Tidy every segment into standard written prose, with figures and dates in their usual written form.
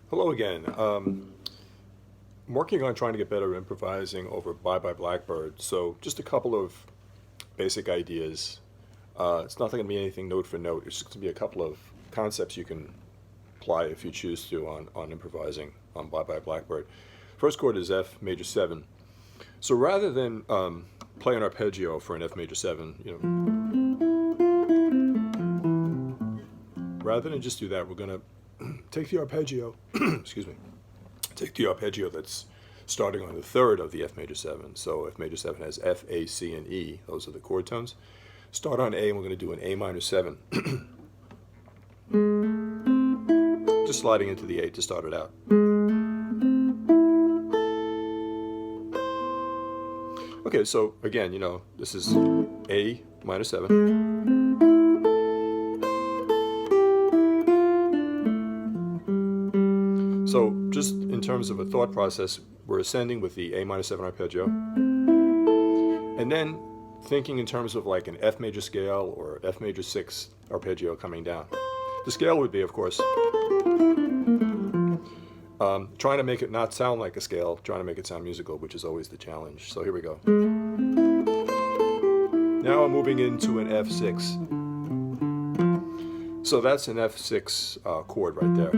Hello again. I'm working on trying to get better at improvising over Bye Bye Blackbird. So just a couple of basic ideas. It's not going to be anything note for note. It's just going to be a couple of concepts you can apply if you choose to on improvising on Bye Bye Blackbird. First chord is F major 7. So rather than play an arpeggio for an F major 7, rather than just do that, we're going to take the arpeggio, excuse me, take the arpeggio that's starting on the third of the F major 7. So F major 7 has F, A, C, and E. Those are the chord tones. Start on A, and we're going to do an A minor 7. Just sliding into the 8 to start it out. Okay, so again, this is A minor 7. So just in terms of a thought process, we're ascending with the A minor 7 arpeggio, and then thinking in terms of like an F major scale or F major 6 arpeggio coming down. The scale would be, of course, trying to make it not sound like a scale, trying to make it sound musical, which is always the challenge. So here we go. Now I'm moving into an F6. So that's an F6 chord right there.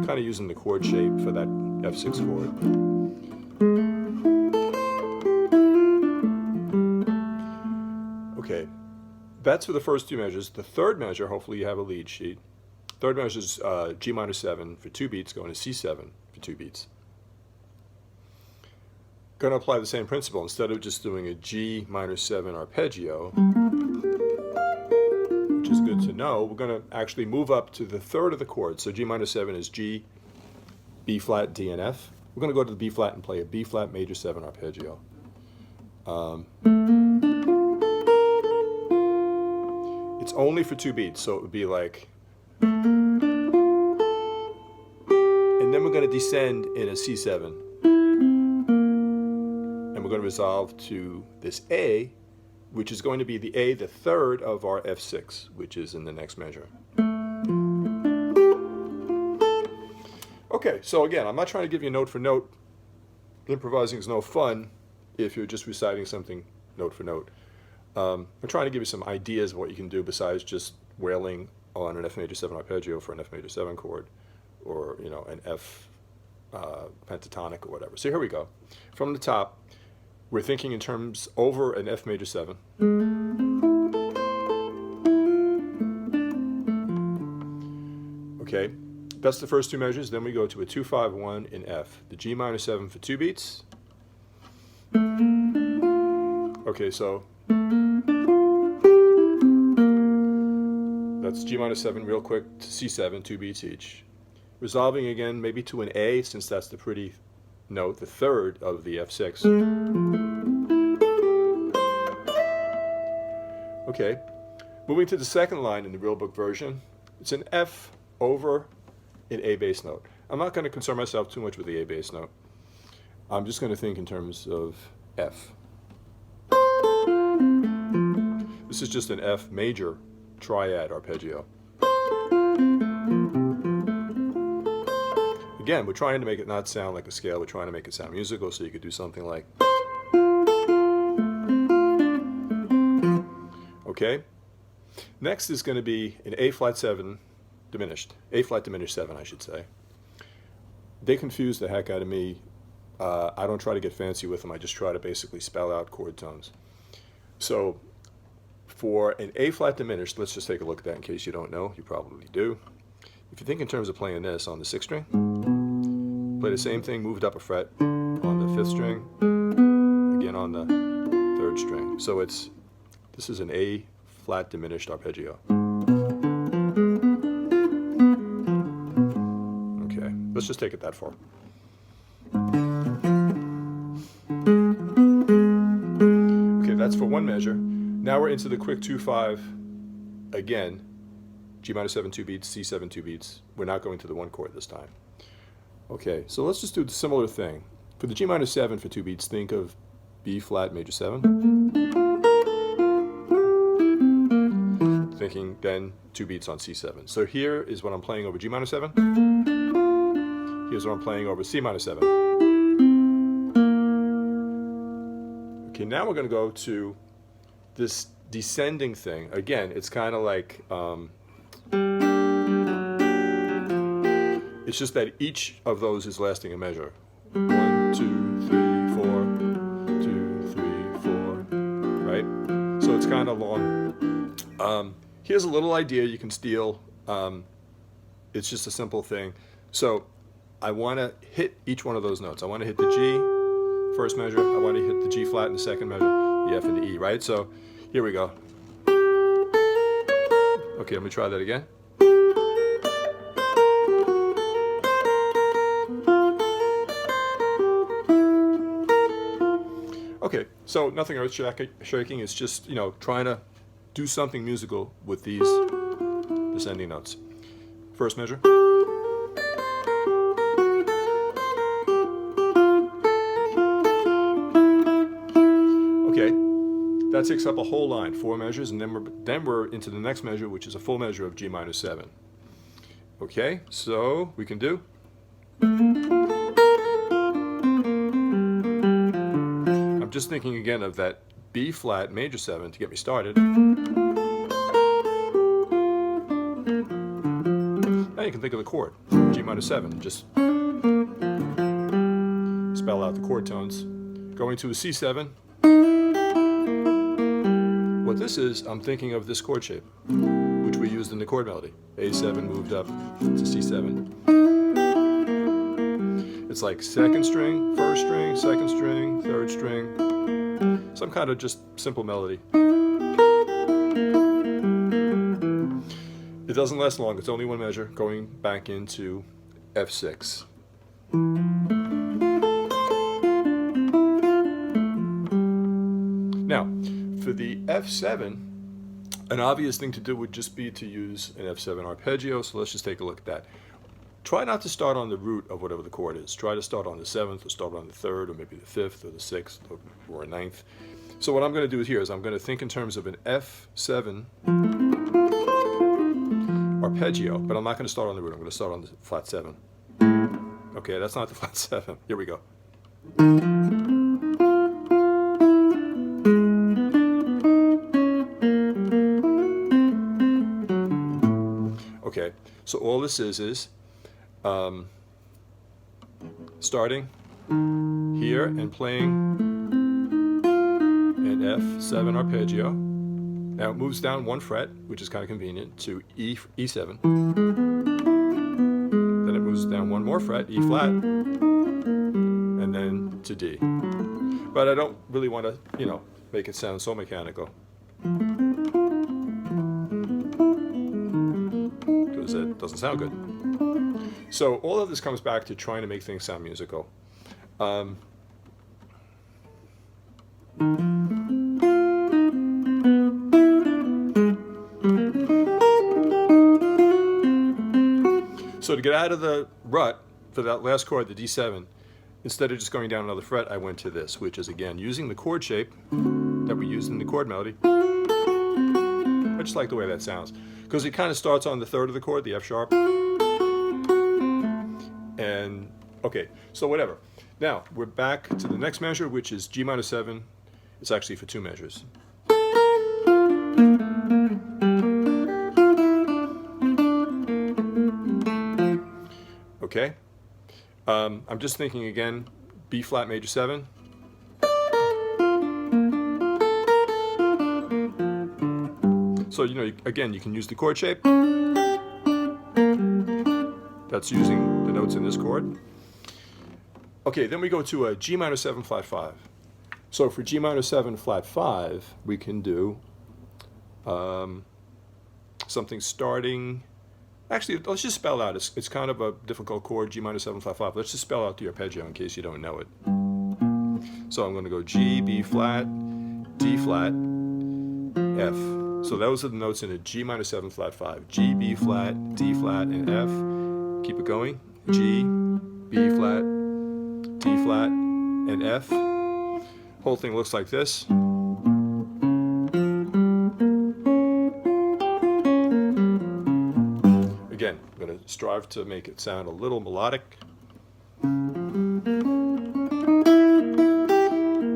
Kind of using the chord shape for that F6 chord. Okay, that's for the first two measures. The third measure, hopefully you have a lead sheet. Third measure is G minor 7 for 2 beats, going to C7 for 2 beats. Going to apply the same principle. Instead of just doing a G minor 7 arpeggio, which is good to know, we're going to actually move up to the third of the chords. So G minor 7 is G, B flat, D, and F. We're going to go to the B flat and play a B flat major 7 arpeggio. It's only for 2 beats, so it would be like, and then we're going to descend in a C7, and we're going to resolve to this A, which is going to be the A, the third of our F6, which is in the next measure. Okay, so again, I'm not trying to give you note for note. Improvising is no fun if you're just reciting something note for note. I'm trying to give you some ideas of what you can do besides just wailing on an F major 7 arpeggio for an F major 7 chord, or an F pentatonic or whatever. So here we go. From the top, we're thinking in terms over an F major 7. Okay, that's the first two measures. Then we go to a 2-5-1 in F. The G minor 7 for 2 beats. Okay, so that's G minor 7 real quick to C7, 2 beats each. Resolving again maybe to an A, since that's the pretty note, the third of the F6. Okay, moving to the second line in the real book version, it's an F over an A bass note. I'm not going to concern myself too much with the A bass note. I'm just going to think in terms of F. This is just an F major triad arpeggio. Again, we're trying to make it not sound like a scale, we're trying to make it sound musical, so you could do something like, okay? Next is going to be an A flat 7 diminished, A flat diminished 7, I should say. They confuse the heck out of me. I don't try to get fancy with them, I just try to basically spell out chord tones. So for an A flat diminished, let's just take a look at that in case you don't know. You probably do. If you think in terms of playing this on the 6th string, play the same thing, moved up a fret on the 5th string, again on the 3rd string. So this is an A flat diminished arpeggio. Okay, let's just take it that far. Okay, that's for one measure. Now we're into the quick 2-5 again. G minor 7 2 beats, C7 2 beats. We're not going to the one chord this time. Okay, so let's just do the similar thing. For the G minor 7 for 2 beats, think of B flat major 7. Thinking then 2 beats on C7. So here is what I'm playing over G minor 7. Here's what I'm playing over C minor 7. Okay, now we're going to go to this descending thing. Again, it's kind of like, it's just that each of those is lasting a measure. 1, 2, 3, 4, 2, 3, 4, right? So it's kind of long. Here's a little idea you can steal. It's just a simple thing. So I want to hit each one of those notes. I want to hit the G, first measure. I want to hit the G flat in the second measure, the F and the E, right? So here we go. Okay, let me try that again. Okay, so nothing earth-shaking. It's just, you know, trying to do something musical with these descending notes. First measure. Okay, that takes up a whole line, 4 measures, and then we're into the next measure, which is a full measure of G minor 7. Okay, so we can do. I'm just thinking again of that B flat major 7 to get me started. Now you can think of the chord, G minor 7, just spell out the chord tones. Going to a C7. What this is, I'm thinking of this chord shape, which we used in the chord melody. A7 moved up to C7. It's like second string, first string, second string, third string, some kind of just simple melody. It doesn't last long, it's only one measure, going back into F6. Now, for the F7, an obvious thing to do would just be to use an F7 arpeggio, so let's just take a look at that. Try not to start on the root of whatever the chord is. Try to start on the 7th, or start on the 3rd, or maybe the 5th, or the 6th, or a 9th. So what I'm going to do here is I'm going to think in terms of an F7 arpeggio, but I'm not going to start on the root. I'm going to start on the flat 7. Okay, that's not the flat 7. Here we go. Okay, so all this is starting here and playing an F7 arpeggio. Now it moves down 1 fret, which is kind of convenient, to E7. Then it moves down 1 more fret, E flat, and then to D. But I don't really want to, you know, make it sound so mechanical, because it doesn't sound good. So all of this comes back to trying to make things sound musical. So to get out of the rut for that last chord, the D7, instead of just going down another fret, I went to this, which is again using the chord shape that we used in the chord melody. I just like the way that sounds, because it kind of starts on the 3rd of the chord, the F sharp. And okay, so whatever. Now we're back to the next measure, which is G minor 7. It's actually for 2 measures. Okay, I'm just thinking again, B flat major 7. So, you know, again, you can use the chord shape. That's using the notes in this chord. Okay, then we go to a G minor 7 flat 5. So for G minor 7 flat 5, we can do something starting. Actually, let's just spell out. It's kind of a difficult chord, G minor 7 flat 5. Let's just spell out the arpeggio in case you don't know it. So I'm going to go G, B flat, D flat, F. So those are the notes in a G minor 7 flat 5. G, B flat, D flat, and F. Keep it going. G, B flat, D flat, and F. Whole thing looks like this. Again, I'm going to strive to make it sound a little melodic.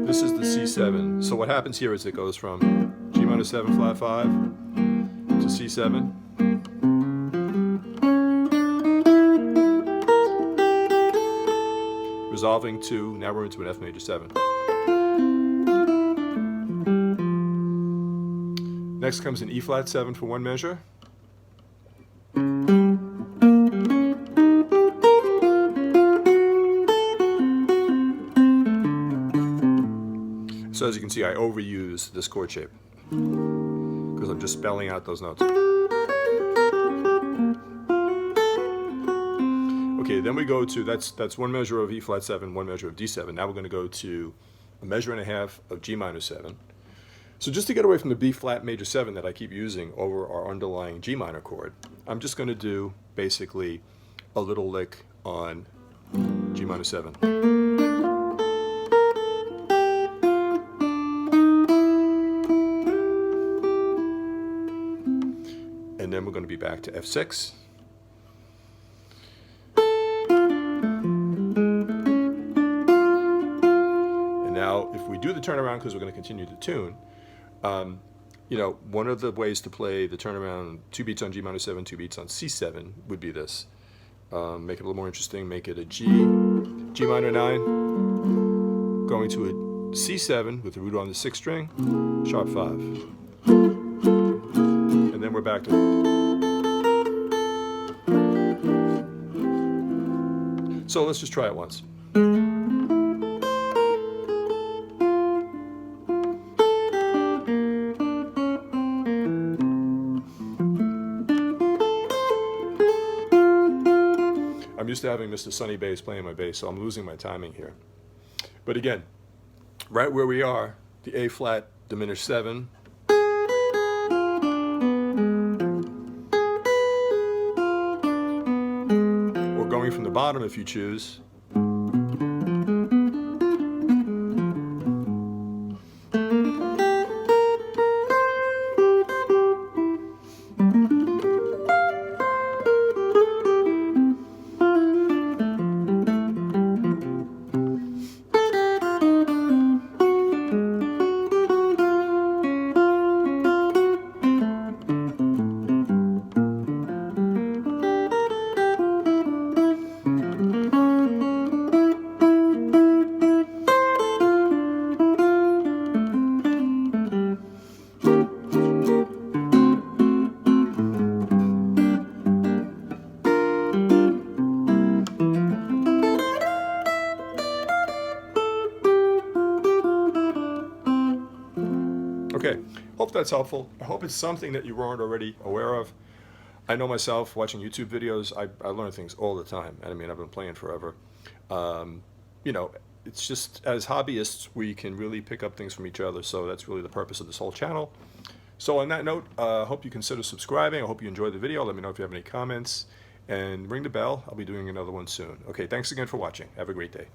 This is the C7. So what happens here is it goes from G minor 7 flat 5 to C7. Resolving to, now we're into an F major 7. Next comes an E flat 7 for one measure. So as you can see, I overuse this chord shape because I'm just spelling out those notes. Okay, then we go to, that's one measure of E flat 7, one measure of D7. Now we're going to go to a measure and a half of G minor 7. So just to get away from the B flat major 7 that I keep using over our underlying G minor chord, I'm just going to do basically a little lick on G minor 7. And then we're going to be back to F6. And now if we do the turnaround, because we're going to continue the tune, you know, one of the ways to play the turnaround, 2 beats on G minor 7, 2 beats on C7 would be this. Make it a little more interesting, make it a G minor 9, going to a C7 with the root on the 6th string, sharp 5. And then we're back to... So let's just try it once. I'm used to having Mr. Sunny Bass playing my bass, so I'm losing my timing here. But again, right where we are, the A flat diminished 7, or going from the bottom if you choose. Okay, hope that's helpful. I hope it's something that you weren't already aware of. I know myself, watching YouTube videos, I learn things all the time. And I mean, I've been playing forever. You know, it's just, as hobbyists, we can really pick up things from each other. So that's really the purpose of this whole channel. So on that note, I hope you consider subscribing. I hope you enjoyed the video. Let me know if you have any comments. And ring the bell. I'll be doing another one soon. Okay, thanks again for watching. Have a great day.